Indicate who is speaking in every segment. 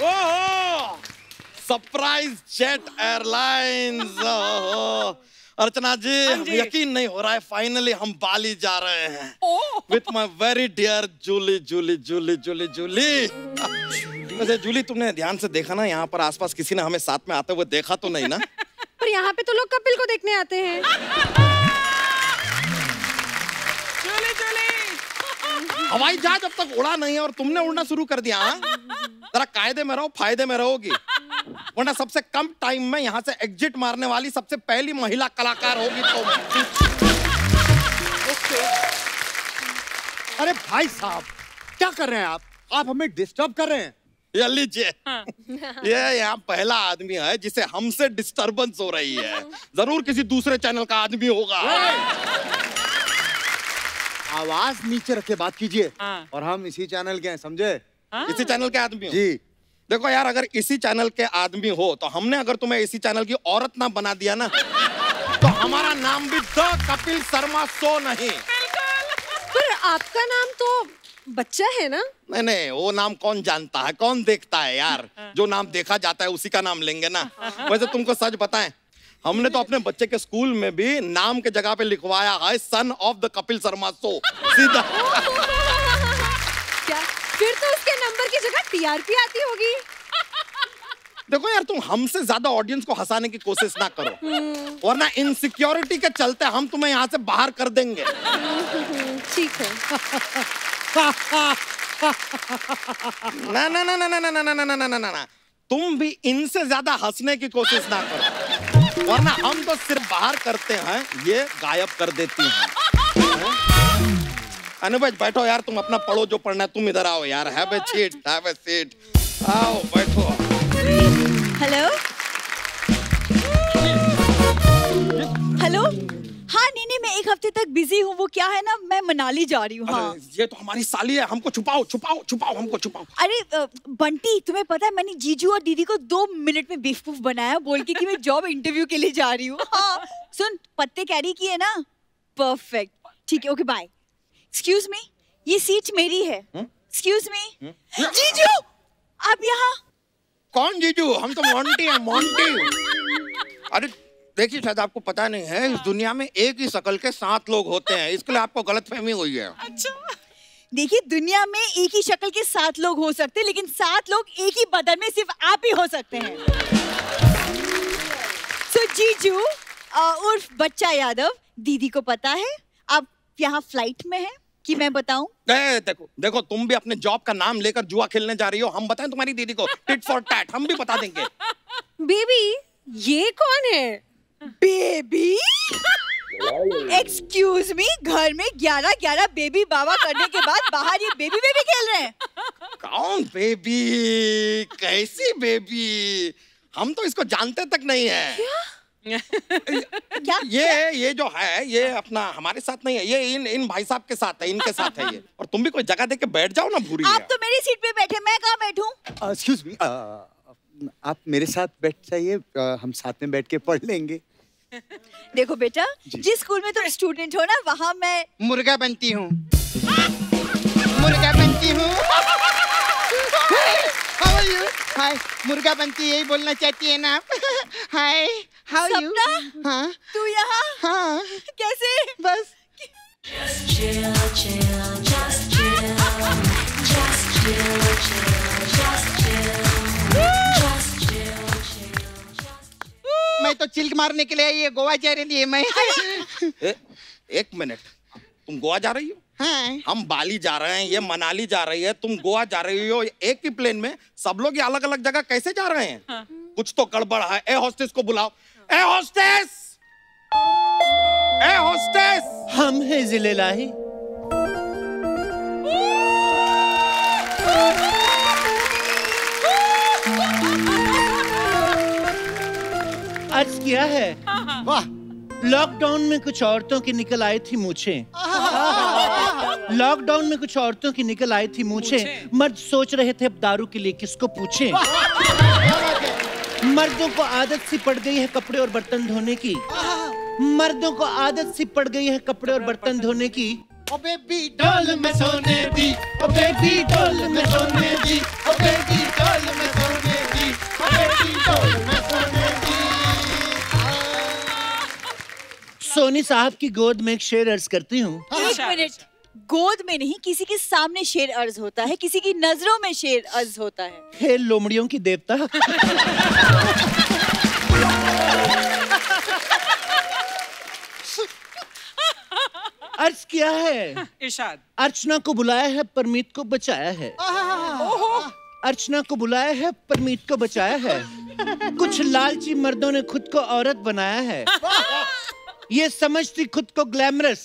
Speaker 1: ओह, surprise jet airlines. अर्चना जी, यकीन नहीं हो रहा है, फाइनली हम बाली जा रहे हैं with my very dear Julie Julie Julie Julie Julie. वैसे जूली, तुमने ध्यान से देखा ना, यहाँ पर आसपास किसी ने हमें साथ में आते हुए देखा तो नहीं ना?
Speaker 2: पर यहाँ पे तो लोग कपिल को देखने आते हैं।
Speaker 1: जूली जूली, हवाई जहाज अब तक उड़ा नहीं है और तुमने उड़ना शुरू कर दिया। जरा कायदे में रहो, फायदे में रहोगी, वरना सबसे कम टाइम में यहाँ से एग्जिट मारने वाली सबसे पहली महिला कलाकार होगी तुम।
Speaker 3: अरे भाई साहब, क्या कर रहे हैं आप? आप हमें डिस्टर्ब कर रहे हैं।
Speaker 1: ये लीजिए, ये यहाँ पहला आदमी है जिसे हमसे डिस्टरबेंस हो रही है। जरूर किसी दूसरे चैनल का आदमी होगा।
Speaker 3: आवाज नीचे रख के बात कीजिए। और हम इसी चैनल के हैं, समझे?
Speaker 1: इसी चैनल के आदमी हो?
Speaker 3: जी।
Speaker 1: देखो यार, अगर इसी चैनल के आदमी हो तो हमने अगर तुम्हें इसी चैनल की औरत ना बना दिया ना, तो हमारा नाम भी द कपिल शर्मा शो नहीं।
Speaker 2: पर आपका नाम तो बच्चा है ना?
Speaker 1: नहीं नहीं, वो नाम कौन जानता है, कौन देखता है यार। जो नाम देखा जाता है उसी का नाम लेंगे ना। वैसे तुमको सच बताएं, हमने तो अपने बच्चे के स्कूल में भी नाम के जगह पे लिखवाया है son of the Kapil Sharma show, सीधा।
Speaker 2: क्या फिर तो उसके नंबर की जगह टीआरपी आती होगी।
Speaker 1: देखो यार, तुम हमसे ज्यादा ऑडियंस को हंसाने की कोशिश ना करो, वरना इनसिक्योरिटी के चलते हम तुम्हें यहाँ से बाहर कर देंगे।
Speaker 2: ठीक है।
Speaker 1: ना ना ना ना ना ना ना ना ना ना ना, तुम भी इनसे ज्यादा हंसने की कोशिश ना करो, वरना हम तो सिर्फ बाहर करते हैं, ये गायब कर देती हैं। अनुभव, बैठो यार, तुम अपना पढ़ो जो पढ़ना है। तुम इधर आओ यार, have a seat, have a seat, आओ बैठो।
Speaker 4: Hello hello. हाँ नहीं, मैं एक हफ्ते तक बिजी हूँ। वो क्या है ना, मैं मनाली जा रही हूँ। हाँ,
Speaker 1: ये तो हमारी साली है, हमको छुपाओ छुपाओ छुपाओ, हमको छुपाओ।
Speaker 4: अरे बंटी, तुम्हें पता है मैंने जीजू और दीदी को 2 मिनट में बेवकूफ बनाया बोल के कि मैं जॉब इंटरव्यू के लिए जा रही हूँ। हाँ, सुन, पत्ते कैरी किए ना? परफेक्ट, ठीक है, ओके बाय। एक्सक्यूज मी, ये सीट मेरी है। एक्सक्यूज मी, जीजू आप यहाँ?
Speaker 1: कौन जीजू? हम तो मोंटी हैं, मोंटी। अरे देखिए, शायद आपको पता नहीं है, इस दुनिया में एक ही शक्ल के 7 लोग होते हैं, इसके लिए आपको गलतफहमी हुई है।
Speaker 4: अच्छा, देखिए, दुनिया में एक ही शक्ल के 7 लोग हो सकते हैं, लेकिन 7 लोग एक ही बदन में सिर्फ आप ही हो सकते हैं। सो जीजू उर्फ बच्चा यादव, दीदी को पता है आप यहाँ फ्लाइट में हैं कि मैं बताऊं?
Speaker 1: देखो देखो, तुम भी अपने जॉब का नाम लेकर जुआ खेलने जा रही हो। हम बताएं तुम्हारी दीदी को? टिट फॉर टैट, हम भी बता देंगे।
Speaker 2: बेबी, ये कौन है?
Speaker 4: बेबी? एक्सक्यूज मी, घर में 11 बेबी बाबा करने के बाद बाहर ये बेबी खेल रहे हैं?
Speaker 1: कौन बेबी? कैसी बेबी? हम तो इसको जानते तक नहीं है।
Speaker 4: क्या?
Speaker 1: ये जो है, ये अपना हमारे साथ नहीं है, ये इन भाई साहब के साथ है, इनके साथ है ये। और तुम भी कोई जगह देख के बैठ जाओ ना, भूरी।
Speaker 4: आप तो मेरी सीट पे बैठे, मैं कहाँ बैठूं?
Speaker 3: एक्सक्यूज मी, आप मेरे साथ बैठ जाइए, हम साथ में बैठ के पढ़ लेंगे।
Speaker 4: देखो बेटा, जिस स्कूल में तुम स्टूडेंट हो ना, वहाँ मैं
Speaker 5: मुर्गा बनती हूँ। मुर्गा बनती हूँ। How are you? हाय, मुर्गा बनती यही बोलना चाहती है ना आप? हाय, हाउ यू?
Speaker 4: सपना,
Speaker 5: हाँ,
Speaker 4: तू यहाँ?
Speaker 5: हाँ,
Speaker 4: कैसे?
Speaker 5: बस।
Speaker 6: Just chill, chill, just chill, just chill, chill, just chill, just chill, chill.
Speaker 5: मैं तो चिल्क मारने के लिए आई है, गोवा जा रही है मैं।
Speaker 1: एक मिनट, तुम गोवा जा रही हो?
Speaker 5: हाँ।
Speaker 1: हम बाली जा रहे हैं, ये मनाली जा रही है, तुम गोवा जा रही हो। एक ही प्लेन में सब लोग ये अलग अलग जगह कैसे जा रहे हैं? हाँ। कुछ तो गड़बड़ है। ए हॉस्टेस को बुलाओ। ए हॉस्टेस, ए हॉस्टेस।
Speaker 7: हम हैं जिले लाही। आज क्या है?
Speaker 3: वाह,
Speaker 7: लॉकडाउन में कुछ औरतों की निकल आई थी मूछें। लॉकडाउन में कुछ औरतों की निकल आई थी मूछें। मर्द सोच रहे थे अब दारू के लिए किसको पूछें। मर्दों को आदत सी पड़ गई है कपड़े और बर्तन धोने की। मर्दों को आदत सी पड़ गई है कपड़े और बर्तन धोने की।
Speaker 5: ओ बेबी डोल में सोने दी, ओ बेबी डोल में सोने दी, ओ बेबी डोल में सोने
Speaker 7: सोनी साहब की गोद में एक शेर अर्ज करती हूँ।
Speaker 4: एक मिनट, गोद में नहीं, किसी के सामने शेर अर्ज होता है, किसी की नजरों में शेर अर्ज होता है।
Speaker 7: हे लोमड़ियों की देवता। अर्ज किया है,
Speaker 8: इरशाद।
Speaker 7: अर्चना को बुलाया है, परमीत को बचाया है। अर्चना को बुलाया है, परमीत को बचाया है। कुछ लालची मर्दों ने खुद को औरत बनाया है। ये समझती खुद को ग्लैमरस,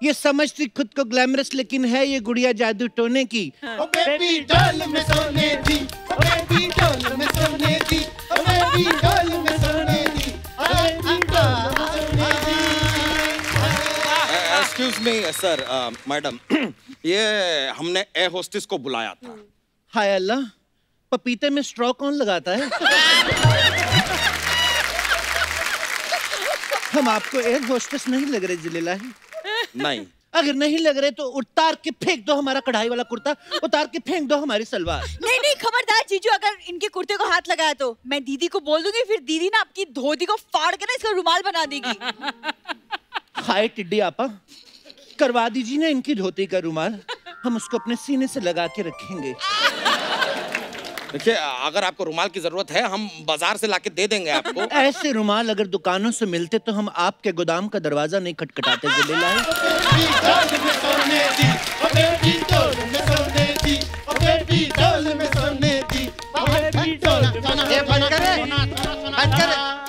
Speaker 7: ये समझती खुद को ग्लैमरस, लेकिन है ये गुड़िया जादू टोने की।
Speaker 5: ओ बेबी डॉल में सोने दी, ओ बेबी डॉल में सोने दी, ओ बेबी डॉल में सोने दी, ओ बेबी डॉल में सोने दी।
Speaker 1: एक्सक्यूज मी सर, मैडम, ये हमने एयर होस्टेस को बुलाया था।
Speaker 7: हाय अल्लाह, पपीते में स्ट्रॉ कौन लगाता है? हम आपको एयर होस्टेस नहीं लग रहे जिलेलाही।
Speaker 1: नहीं,
Speaker 7: अगर नहीं लग रहे तो उतार के फेंक दो हमारा कढ़ाई वाला कुर्ता, उतार के फेंक दो हमारी सलवार।
Speaker 4: नहीं नहीं, खबरदार जीजू, अगर इनके कुर्ते को हाथ लगाया तो मैं दीदी को बोल दूंगी, फिर दीदी ना आपकी धोती को फाड़ के ना इसका रुमाल बना देगी।
Speaker 7: हाय टिड्डी आपा, करवा दीजिए ना इनकी धोती का रुमाल, हम उसको अपने सीने से लगा के रखेंगे।
Speaker 1: देखिए, अगर आपको रुमाल की जरूरत है हम बाजार से लाके दे देंगे आपको।
Speaker 7: ऐसे रुमाल अगर दुकानों से मिलते तो हम आपके गोदाम का दरवाजा नहीं खटखटाते जिलेलाही।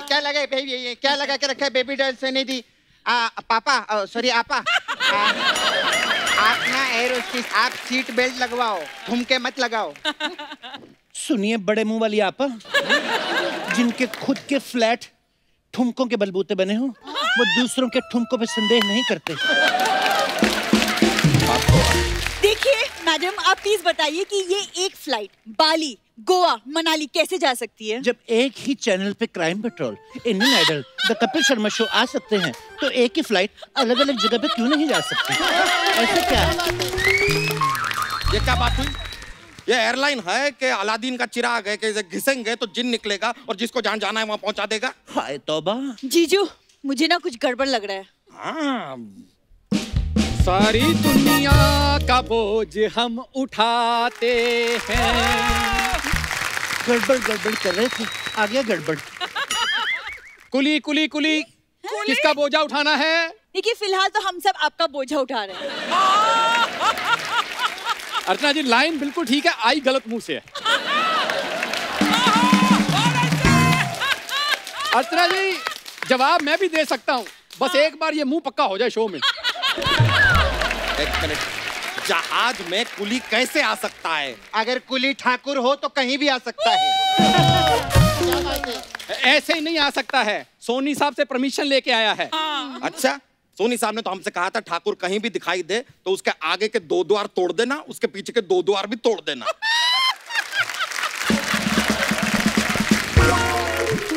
Speaker 5: क्या लगा बेबी, ये क्या लगा के रखा है बेबी डॉल सोने दी? पापा, सॉरी आपा, आप ना एयर होस्टेस, आप सीट बेल्ट लगवाओ, ठुमके मत लगाओ।
Speaker 7: सुनिए बड़े मुंह वाली आपा, जिनके खुद के फ्लैट ठुमकों के बलबूते बने हो, वो दूसरों के ठुमकों पे संदेह नहीं करते।
Speaker 4: देखिए मैडम, आप प्लीज बताइए कि ये एक फ्लाइट बाली, गोवा, मनाली कैसे जा सकती है?
Speaker 7: जब एक ही चैनल पे Crime Patrol, Indian Idol, The Kapil Sharma Show आ सकते हैं, तो एक ही फ्लाइट अलग अलग जगह पे क्यों नहीं जा सकती? ऐसा क्या है?
Speaker 1: ये क्या बात हुई? ये एयरलाइन है कि अलादीन का चिराग है कि इसे घिसेंगे तो जिन निकलेगा और जिसको जहाँ जाना है वहाँ पहुँचा देगा?
Speaker 7: हाय तौबा।
Speaker 4: जीजू, मुझे ना कुछ गड़बड़ लग रहा है।
Speaker 1: हाँ,
Speaker 9: सारी दुनिया का बोझ हम उठाते हैं।
Speaker 7: गड़बड़ गड़बड़ कर रहे थे, आ गया गड़बड़।
Speaker 9: कुली कुली कुली, किसका बोझा उठाना है?
Speaker 4: देखिए फिलहाल तो हम सब आपका बोझा उठा रहे हैं।
Speaker 9: अर्चना जी, लाइन बिल्कुल ठीक है, आई गलत मुंह से है। अर्चना जी, जवाब मैं भी दे सकता हूँ, बस एक बार ये मुंह पक्का हो जाए शो में।
Speaker 1: एक मिनट, जहाज में कुली कैसे आ सकता है?
Speaker 5: अगर कुली ठाकुर हो तो कहीं भी आ सकता है।
Speaker 9: ऐसे ही नहीं आ सकता है, सोनी साहब से परमिशन लेके आया है।
Speaker 1: अच्छा, सोनी साहब ने तो हमसे कहा था ठाकुर कहीं भी दिखाई दे तो उसके आगे के 2 द्वार तोड़ देना, उसके पीछे के 2 द्वार भी तोड़ देना।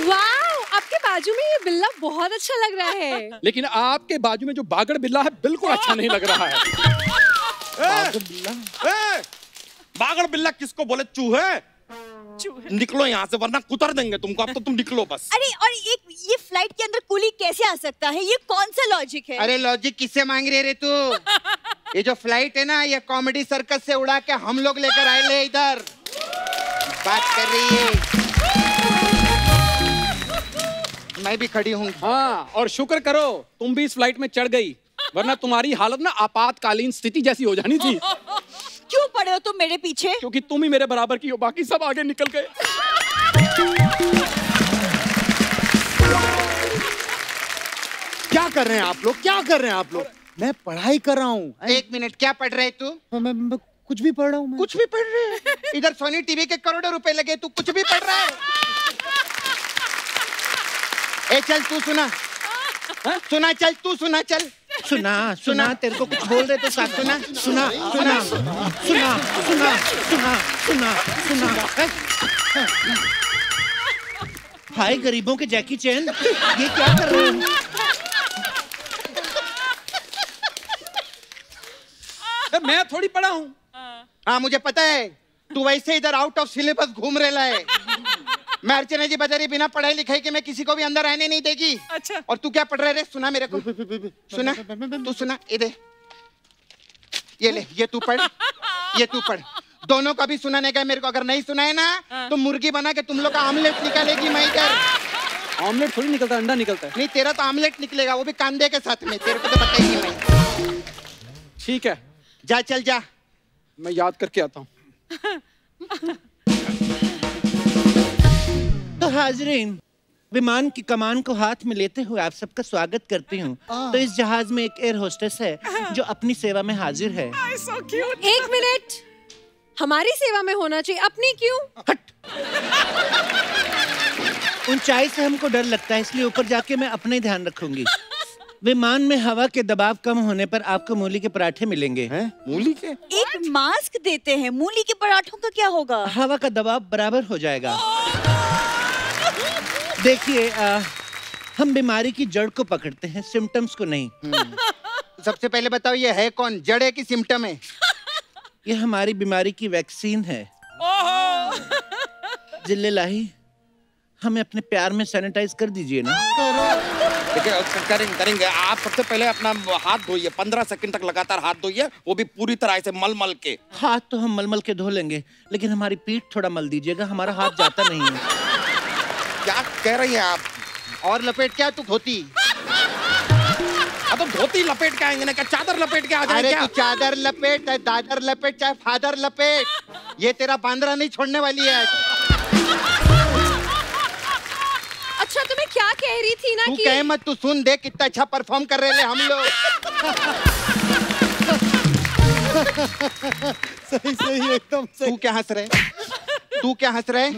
Speaker 2: वाओ, आपके बाजू में ये बिल्ला बहुत अच्छा लग रहा है।
Speaker 9: लेकिन आपके बाजू में जो बागड़ बिल्ला है बिल्कुल अच्छा नहीं लग रहा है।
Speaker 1: बागड़ बिल्ला किसको बोले? चूहे? निकलो यहाँ से वरना कुतर देंगे तुमको। अब तो तुम निकलो बस।
Speaker 4: अरे और ये फ्लाइट के अंदर कुली कैसे आ सकता है? ये कौन सा लॉजिक है?
Speaker 5: अरे लॉजिक किससे मांग रहे रे तू? ये जो फ्लाइट है ना, ये कॉमेडी सर्कस से उड़ा के हम लोग लेकर आए ले इधर। बात कर रही है, मैं भी खड़ी हूँ।
Speaker 9: हाँ, और शुक्र करो तुम भी इस फ्लाइट में चढ़ गई, वरना तुम्हारी हालत ना आपातकालीन स्थिति जैसी हो जानी थी।
Speaker 4: क्यों पड़े हो तुम मेरे पीछे?
Speaker 9: क्योंकि तुम ही मेरे बराबर की हो, बाकी सब आगे निकल गए।
Speaker 3: क्या कर रहे हैं आप लोग? क्या कर रहे हैं आप लोग? मैं पढ़ाई कर रहा हूँ।
Speaker 5: एक मिनट, क्या पढ़ रहे तू?
Speaker 3: मैं कुछ भी पढ़ रहा हूँ।
Speaker 5: कुछ भी पढ़ रहे हैं? इधर सोनी टीवी के करोड़ों रुपए लगे, तू कुछ भी पढ़ रहा है? ए चल तू सुना, सुना चल, तू सुना चल।
Speaker 7: सुना सुना, तेरे को कुछ बोल रहे थे साथ। सुना सुना सुना सुना सुना सुना सुना सुना। हाय गरीबों के जैकी चैन, ये क्या कर रहे हो?
Speaker 9: मैं थोड़ी पढ़ा हूँ।
Speaker 5: हाँ मुझे पता है, तू वैसे इधर आउट ऑफ सिलेबस घूम रहा है। मैं अर्चना जी बता रही बिना पढ़ाई लिखाई के मैं किसी को भी अंदर आने नहीं देगी।
Speaker 8: अच्छा।
Speaker 5: और तू क्या पढ़ रहे रे? सुना मेरे को, सुना, तू सुना, ये दे, ये ले, ये तू पढ़, ये तू पढ़। दोनों का भी सुनाने का है मेरे को। अगर नहीं सुना है ना तो मुर्गी बना के तुम लोग का आमलेट निकालेगी मैं इधर।
Speaker 9: ऑमलेट थोड़ी निकलता है, अंडा निकलता है।
Speaker 5: नहीं, तेरा तो आमलेट निकलेगा, वो भी कांदे के साथ में। तेरे को तो बताइए मैं।
Speaker 9: ठीक है,
Speaker 5: जा, चल जा।
Speaker 9: मैं याद करके आता हूँ।
Speaker 7: तो हाजरीन, विमान की कमान को हाथ में लेते हुए आप सबका स्वागत करती हूँ। तो इस जहाज में एक एयर होस्टेस है जो अपनी सेवा में हाजिर है।
Speaker 8: So cute.
Speaker 2: एक मिनट, हमारी सेवा में होना चाहिए, अपनी क्यों?
Speaker 7: ऊंचाई से हमको डर लगता है, इसलिए ऊपर जाके मैं अपना ही ध्यान रखूंगी। विमान में हवा के दबाव कम होने पर आपको मूली के पराठे मिलेंगे। हैं?
Speaker 1: मूली के?
Speaker 4: एक मास्क देते हैं, मूली के पराठों का क्या होगा?
Speaker 7: हवा का दबाव बराबर हो जाएगा। देखिए, हम बीमारी की जड़ को पकड़ते हैं, सिम्टम्स को नहीं।
Speaker 5: सबसे पहले बताओ ये है कौन? जड़ है कि सिम्टम है?
Speaker 7: ये हमारी बीमारी की वैक्सीन है। जिल्ले लाही, हमें अपने प्यार में सैनिटाइज कर दीजिए ना।
Speaker 1: देखिए, करेंगे। आप सबसे पहले अपना हाथ धोइए, 15 सेकंड तक लगातार हाथ धोइए, वो भी पूरी तरह से मल के।
Speaker 7: हाथ तो हम मल के धो लेंगे, लेकिन हमारी पीठ थोड़ा मल दीजिएगा, हमारा हाथ जाता नहीं है।
Speaker 1: क्या कह रही हैं आप?
Speaker 5: और लपेट क्या तू धोती?
Speaker 1: अब तो धोती लपेट के आएंगे ना, क्या चादर लपेट के आ जाएंगे?
Speaker 5: अरे तू चादर लपेट, चाहे दादर लपेट, चाहे फादर लपेट, ये तेरा बांद्रा नहीं छोड़ने वाली है।
Speaker 2: अच्छा, तुम्हें क्या कह रही थी ना
Speaker 5: तू
Speaker 2: कि
Speaker 5: कहे मत, तू सुन, देख कितना अच्छा परफॉर्म कर रहे हैं हम लोग।
Speaker 3: सही एकदम
Speaker 5: तू क्या हंस रहे? तू क्या हंस रहे?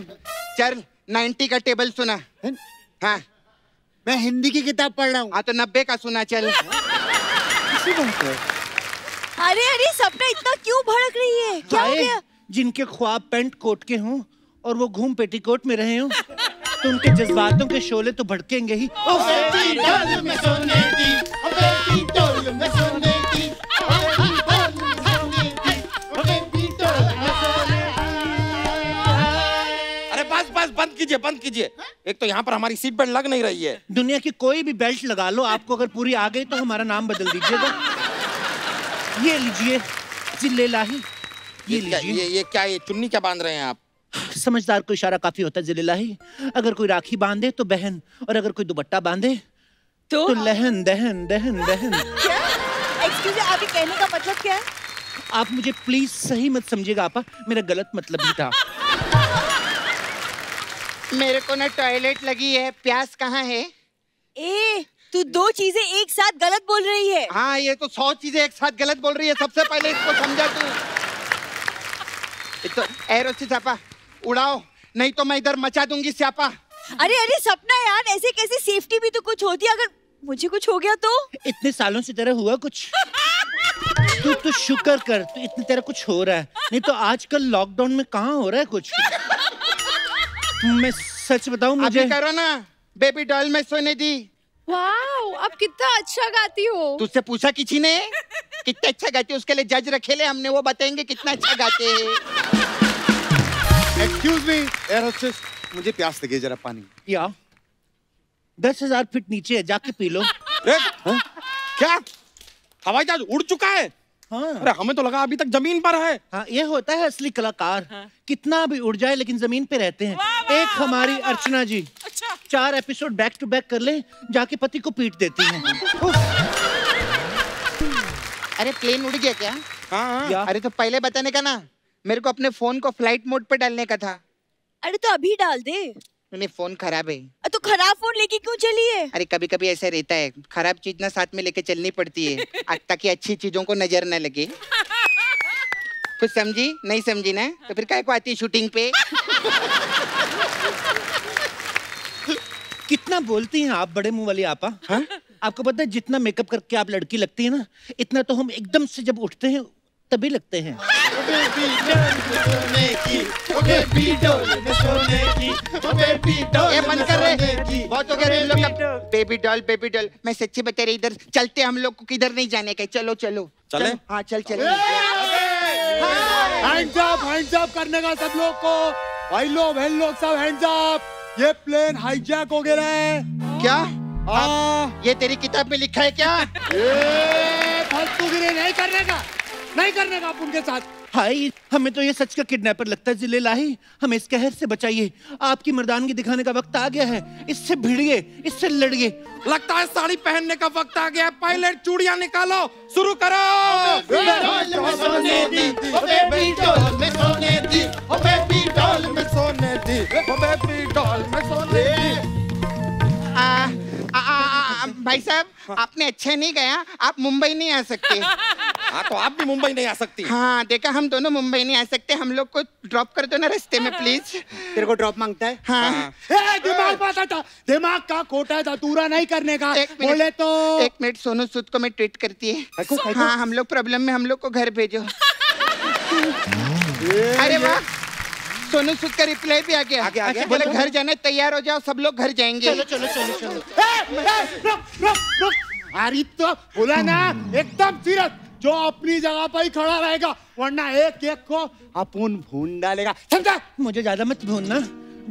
Speaker 5: चल 90 का टेबल सुना। हाँ,
Speaker 3: मैं हिंदी की किताब पढ़ रहा हूँ।
Speaker 5: हाँ तो 90 का सुना। चल।
Speaker 4: अरे अरे, सपना इतना क्यों भड़क रही है? क्या हो
Speaker 7: हाय,
Speaker 4: गया?
Speaker 7: जिनके ख्वाब पैंट कोट के हों और वो घूम पेटीकोट में रहे हों, तो उनके जज्बातों के शोले तो भड़केंगे ही।
Speaker 1: अरे बस बंद कीजिए। एक तो यहाँ पर हमारी सीट बेल्ट लग नहीं रही है।
Speaker 7: दुनिया की कोई भी बेल्ट लगा लो, आपको अगर पूरी आ गई तो हमारा नाम बदल दीजिएगा। ये लीजिए जिल्ले लाही, ये लीजिए।
Speaker 1: ये क्या, ये चुन्नी क्या बांध रहे हैं आप?
Speaker 7: समझदार को इशारा काफी होता है जिल्ले लाही। अगर कोई राखी बांधे तो बहन, और अगर कोई दुपट्टा बांधे तो लहन दहन दहन दहन।
Speaker 4: एक्सक्यूज मी, आपके कहने का मतलब क्या है?
Speaker 7: आप मुझे प्लीज सही मत समझिएगा आपा, मेरा गलत मतलब ही था।
Speaker 5: मेरे को ना टॉयलेट लगी है, प्यास कहाँ है?
Speaker 4: ए, तू दो चीजें एक साथ गलत बोल रही है।
Speaker 5: हाँ, ये तो 100 चीजें एक साथ गलत बोल रही है। सबसे पहले इसको समझा तू। एक तो एरोसी स्यापा उड़ाओ, नहीं तो मैं इधर मचा दूंगी स्यापा।
Speaker 4: अरे अरे सपना यार, ऐसे कैसे? सेफ्टी भी तो कुछ होती है, अगर मुझे कुछ हो गया तो?
Speaker 7: इतने सालों से तेरा हुआ कुछ? तू शुक्र कर, तू इतने तेरा कुछ हो रहा है, नहीं तो आजकल लॉकडाउन में कहाँ हो रहा है कुछ। मैं सच बताऊं, मुझे
Speaker 5: अभी करो ना, बेबी डॉल में सोने दी।
Speaker 2: वाओ, आप कितना अच्छा गाती हो।
Speaker 5: तुझसे पूछा किसी ने कितना अच्छा गाती है? उसके लिए जज रखे ले हमने, वो बताएंगे कितना अच्छा गाते हैं।
Speaker 3: एक्सक्यूज मी एयर होस्टेस, मुझे प्यास लगी है, जरा पानी।
Speaker 7: या 10,000 फीट नीचे है, जाके पी लो।
Speaker 1: क्या हवाई जहाज उड़ चुका है?
Speaker 7: हाँ।
Speaker 1: अरे हमें तो लगा अभी तक जमीन पर है।
Speaker 7: हाँ, ये होता है असली कलाकार। कितना भी उड़ जाए लेकिन जमीन पे रहते हैं। एक हमारी अर्चना जी 4 एपिसोड बैक टू बैक कर ले, जाके पति को पीट देती हैं।
Speaker 5: अरे प्लेन उड़ गया क्या?
Speaker 1: हाँ।
Speaker 5: अरे तो पहले बताने का ना, मेरे को अपने फोन को फ्लाइट मोड पे डालने का था।
Speaker 4: अरे तो अभी डाल दे।
Speaker 5: नहीं, फोन खराब है।
Speaker 4: तो खराब फोन लेके क्यों चली है?
Speaker 5: अरे कभी कभी ऐसा रहता है, खराब चीज ना साथ में लेके चलनी पड़ती है ताकि अच्छी चीजों को नजर न लगे। कुछ समझी? नहीं समझी ना? तो फिर काय को आती है शूटिंग पे?
Speaker 7: कितना बोलती हैं आप, बड़े मुंह वाली आपा। हाँ? आपको पता है जितना मेकअप करके आप लड़की लगती है ना, इतना तो हम एकदम से जब उठते हैं तभी लगते हैं।
Speaker 5: ये बंद कर रहे, बहुत हो गया तुम लोग का बेबी डॉल। मैं सच्ची बता रही, इधर चलते हम लोग को किधर नहीं जाने का। चलो चलो
Speaker 1: चले?
Speaker 5: हाँ चल चल।
Speaker 3: हैंड्स अप करने का सब लोग को। भाई लोग सब हैंड्स अप। ये प्लेन हाईजैक हो गया है।
Speaker 5: क्या?
Speaker 3: हाँ।
Speaker 5: ये तेरी किताब में लिखा है क्या?
Speaker 3: ये फालतूगिरी नहीं करने का आप उनके साथ।
Speaker 7: भाई हमें तो ये सच का किडनैपर लगता है जिले लाही। हमें इस कहर से बचाइए। आपकी मर्दानगी दिखाने का वक्त आ गया है। इससे भिड़िए, इससे लड़िए।
Speaker 1: लगता है साड़ी पहनने का वक्त आ गया है। पायलट चूड़ियां निकालो, शुरू करो।
Speaker 5: भाई साहब, आपने अच्छा नहीं गया, आप मुंबई नहीं आ सकते।
Speaker 1: हाँ तो आप भी मुंबई नहीं आ सकती।
Speaker 5: हाँ देखा, हम दोनों मुंबई नहीं आ सकते। हम लोग को ड्रॉप कर दो ना रास्ते में प्लीज।
Speaker 3: तेरे को ड्रॉप मांगता है?
Speaker 5: हाँ।
Speaker 3: दिमाग पाता था, दिमाग का खोटा था, दूरा नहीं करने का।
Speaker 5: एक मिनट,
Speaker 3: बोले तो
Speaker 5: एक मिनट, सोनू सूद को मैं ट्वीट करती है। हाँ, हम लोग प्रॉब्लम में, हम लोग को घर भेजो। अरे वाह, सोनू सूद का रिप्लाई भी आ गया। बोले घर जाने तैयार हो जाओ, सब लोग घर जाएंगे।
Speaker 7: चलो।
Speaker 3: रुक। अरे तो बोला ना, एकदम सीरियस, जो अपनी जगह पर ही खड़ा रहेगा, वरना एक को अपन भून डालेगा, समझा?
Speaker 7: मुझे ज्यादा मत भूनना।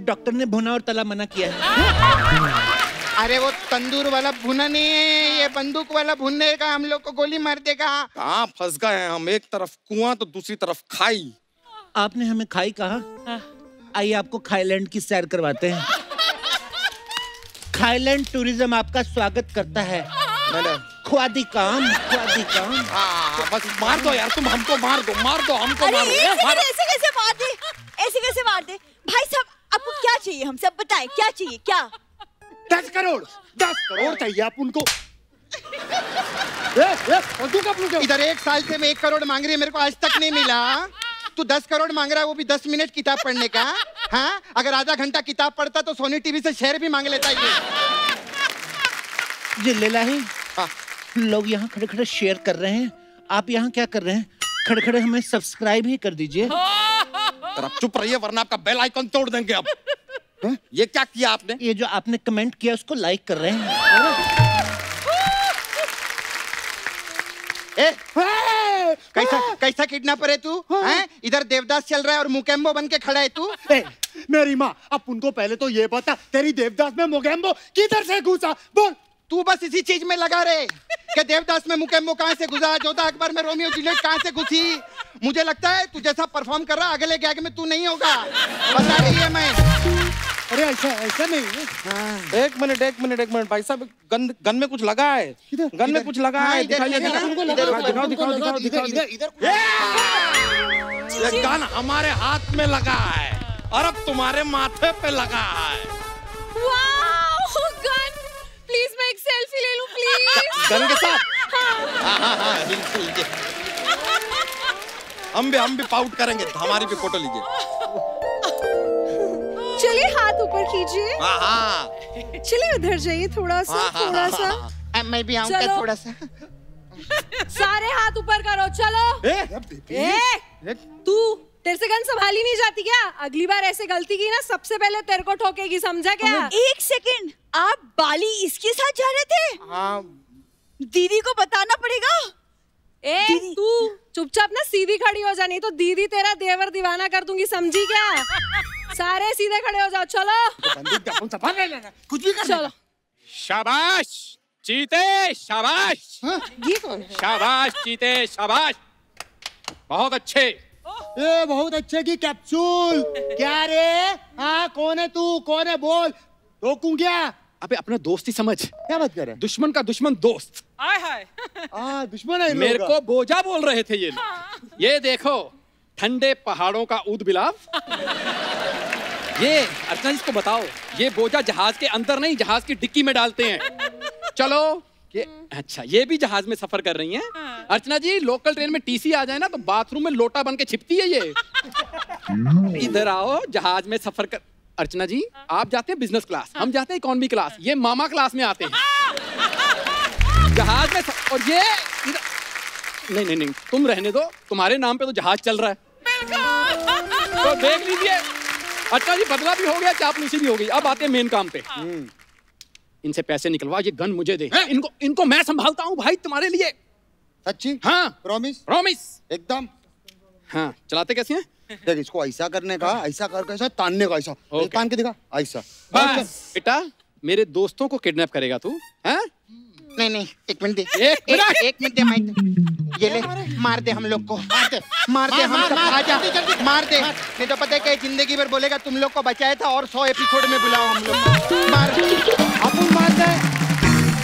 Speaker 7: डॉक्टर ने भुना और तला मना किया है।
Speaker 5: अरे वो तंदूर वाला भुना नहीं है, ये बंदूक वाला भुनने का, हम लोग को गोली मार देगा।
Speaker 1: कहाँ फंस गए हैं हम। एक तरफ कुआं तो दूसरी तरफ खाई।
Speaker 7: आपने हमें खाई कहा? आइए आपको खाईलैंड की सैर करवाते हैं। खाईलैंड टूरिज्म आपका स्वागत करता है। ख्वादी काम।
Speaker 1: बस मार दो यार, तुम हमको मार दो हमको।
Speaker 4: अरे ऐसे कैसे मार दे? भाई साहब, आपको क्या चाहिए? हम सब बताएं, क्या चाहिए? क्या?
Speaker 3: 10 करोड़ चाहिए आप उनको।
Speaker 5: इधर 1 साल से मैं 1 करोड़ मांग रही है, मेरे को आज तक नहीं मिला। तू 10 करोड़ मांग रहा है, वो भी 10 मिनट किताब पढ़ने का। हाँ, अगर आधा घंटा किताब पढ़ता तो सोनी टीवी से शेयर भी मांग लेता ये।
Speaker 7: जिले लाही, लोग यहाँ खड़े शेयर कर रहे हैं, आप यहाँ क्या कर रहे हैं? खड़े हमें सब्सक्राइब ही कर दीजिए।
Speaker 1: चुप रहिए वरना आपका बेल आइकन तोड़ देंगे अब। ये क्या किया आपने?
Speaker 7: ये जो आपने कमेंट किया उसको लाइक कर रहे हैं।
Speaker 5: कैसा किडनैपर है तू? हैं? इधर देवदास चल रहा है और मुकेम्बो बन के खड़ा है तू।
Speaker 3: मेरी माँ, अब उनको पहले तो ये बता, तेरी देवदास में मुकेम्बो किधर से घुसा? बोल।
Speaker 5: तू बस इसी चीज में लगा रहे कि देवदास में मुकेम्बो कहाँ से घुसा, जोधा अकबर में रोमियो जूलियट कहाँ से घुसी। मुझे लगता है तू जैसा परफॉर्म कर रहा अगले गैग में तू नहीं होगा, बता रही है मैं।
Speaker 3: अरे ऐसा नहीं है।
Speaker 1: एक मिनट भाई साहब, गन में कुछ लगा है। गन में कुछ लगा है। दिखाओ। ये गन हमारे हाथ में लगा है और अब तुम्हारे माथे पे लगा है।
Speaker 2: Wow, gun! प्लीज मैं एक सेल्फी ले लूं प्लीज।
Speaker 1: गन के साथ? हाँ, बिल्कुल। हम भी पाउट करेंगे, हमारी भी फोटो लीजिए।
Speaker 2: चलिए हाथ ऊपर कीजिए।
Speaker 1: हाँ।
Speaker 2: चलिए उधर जाइए थोड़ा सा।
Speaker 5: मैं भी आऊंगा थोड़ा सा।
Speaker 2: सारे हाथ ऊपर करो, चलो। तू, तेरे से गन संभाली नहीं जाती क्या? अगली बार ऐसे गलती की ना, सबसे पहले तेरे को ठोकेगी, समझा क्या?
Speaker 4: 1 सेकंड, आप बाली इसके साथ जा रहे थे?
Speaker 5: हाँ।
Speaker 4: दीदी को बताना पड़ेगा।
Speaker 2: तू चुपचाप ना सीधी खड़ी हो जा, नहीं तो दीदी तेरा देवर दीवाना कर दूंगी, समझी क्या? सारे सीधे खड़े हो जाओ, चलो।
Speaker 3: कुछ भी कर।
Speaker 2: चलो।
Speaker 9: शाबाश चीते, शाबाश।
Speaker 2: ये कौन है?
Speaker 9: शाबाश चीते, शाबाश। बहुत अच्छे।
Speaker 3: ये बहुत अच्छे की कैप्सूल। क्या रे? हाँ, कौन है तू? कौन है? बोल, रोकूं क्या?
Speaker 9: अबे अपना दोस्त ही समझ।
Speaker 3: क्या बात कर रहा है?
Speaker 9: दुश्मन का दुश्मन दोस्त।
Speaker 3: दुश्मन है।
Speaker 9: मेरे को बोझा बोल रहे थे ये लोग। ये देखो, ठंडे पहाड़ों का ऊद बिलाव। ये अर्चना जी को बताओ, ये बोझा जहाज के अंदर नहीं, जहाज की डिक्की में डालते हैं। चलो ये अच्छा, ये भी जहाज में सफर कर रही हैं। अर्चना जी, लोकल ट्रेन में टीसी आ जाए ना तो बाथरूम में लोटा बन के छिपती है ये। इधर आओ, जहाज में सफर कर। अर्चना जी, आप जाते हैं बिजनेस क्लास, हम जाते हैं इकोनॉमी क्लास, ये मामा क्लास में आते हैं जहाज में। और ये नहीं, तुम रहने दो, तुम्हारे नाम पे तो जहाज चल रहा है। तो देख लीजिए, अर्चना जी, बदला भी हो गया, चापलूसी भी हो गई। अब आते हैं मेन काम पे। इनसे पैसे निकलवा, ये गन मुझे दे। इनको मैं संभालता हूँ भाई तुम्हारे लिए।
Speaker 3: सच्ची?
Speaker 9: हाँ।
Speaker 3: प्रॉमिस?
Speaker 9: प्रॉमिस
Speaker 3: एकदम।
Speaker 9: हाँ। चलाते कैसे हैं?
Speaker 3: देख इसको ऐसा करने का, ऐसा करके ऐसा तानने का, ऐसा
Speaker 9: Okay.
Speaker 3: तान के दिखा ऐसा।
Speaker 9: बस बेटा, मेरे दोस्तों को किडनैप करेगा तू? हैं?
Speaker 5: नहीं नहीं, एक मिनट दे,
Speaker 9: एक मिनट।
Speaker 5: एक मिनट दे माइक। ये ले, मार दे हम लोग को, मार दे हम सब, आजा मार दे। नहीं तो पता है क्या, जिंदगी भर बोलेगा तुम लोग को बचाया था और 100 एपिसोड में बुलाओ हम लोग को। मार
Speaker 7: अपन मार दे।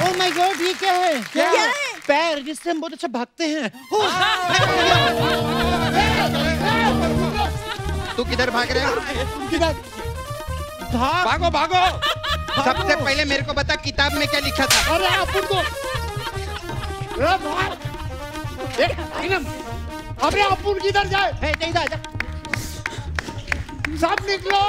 Speaker 7: ओह माय गॉड, ये क्या है?
Speaker 5: क्या है?
Speaker 7: पैर जिससे हम बहुत अच्छा भागते हैं।
Speaker 5: तू किधर भाग रहे हो?
Speaker 9: भागो भागो।
Speaker 5: सबसे पहले मेरे को बता, किताब में क्या लिखा था?
Speaker 3: अरे अपन को अरे अपन किधर जाए? सब निकलो।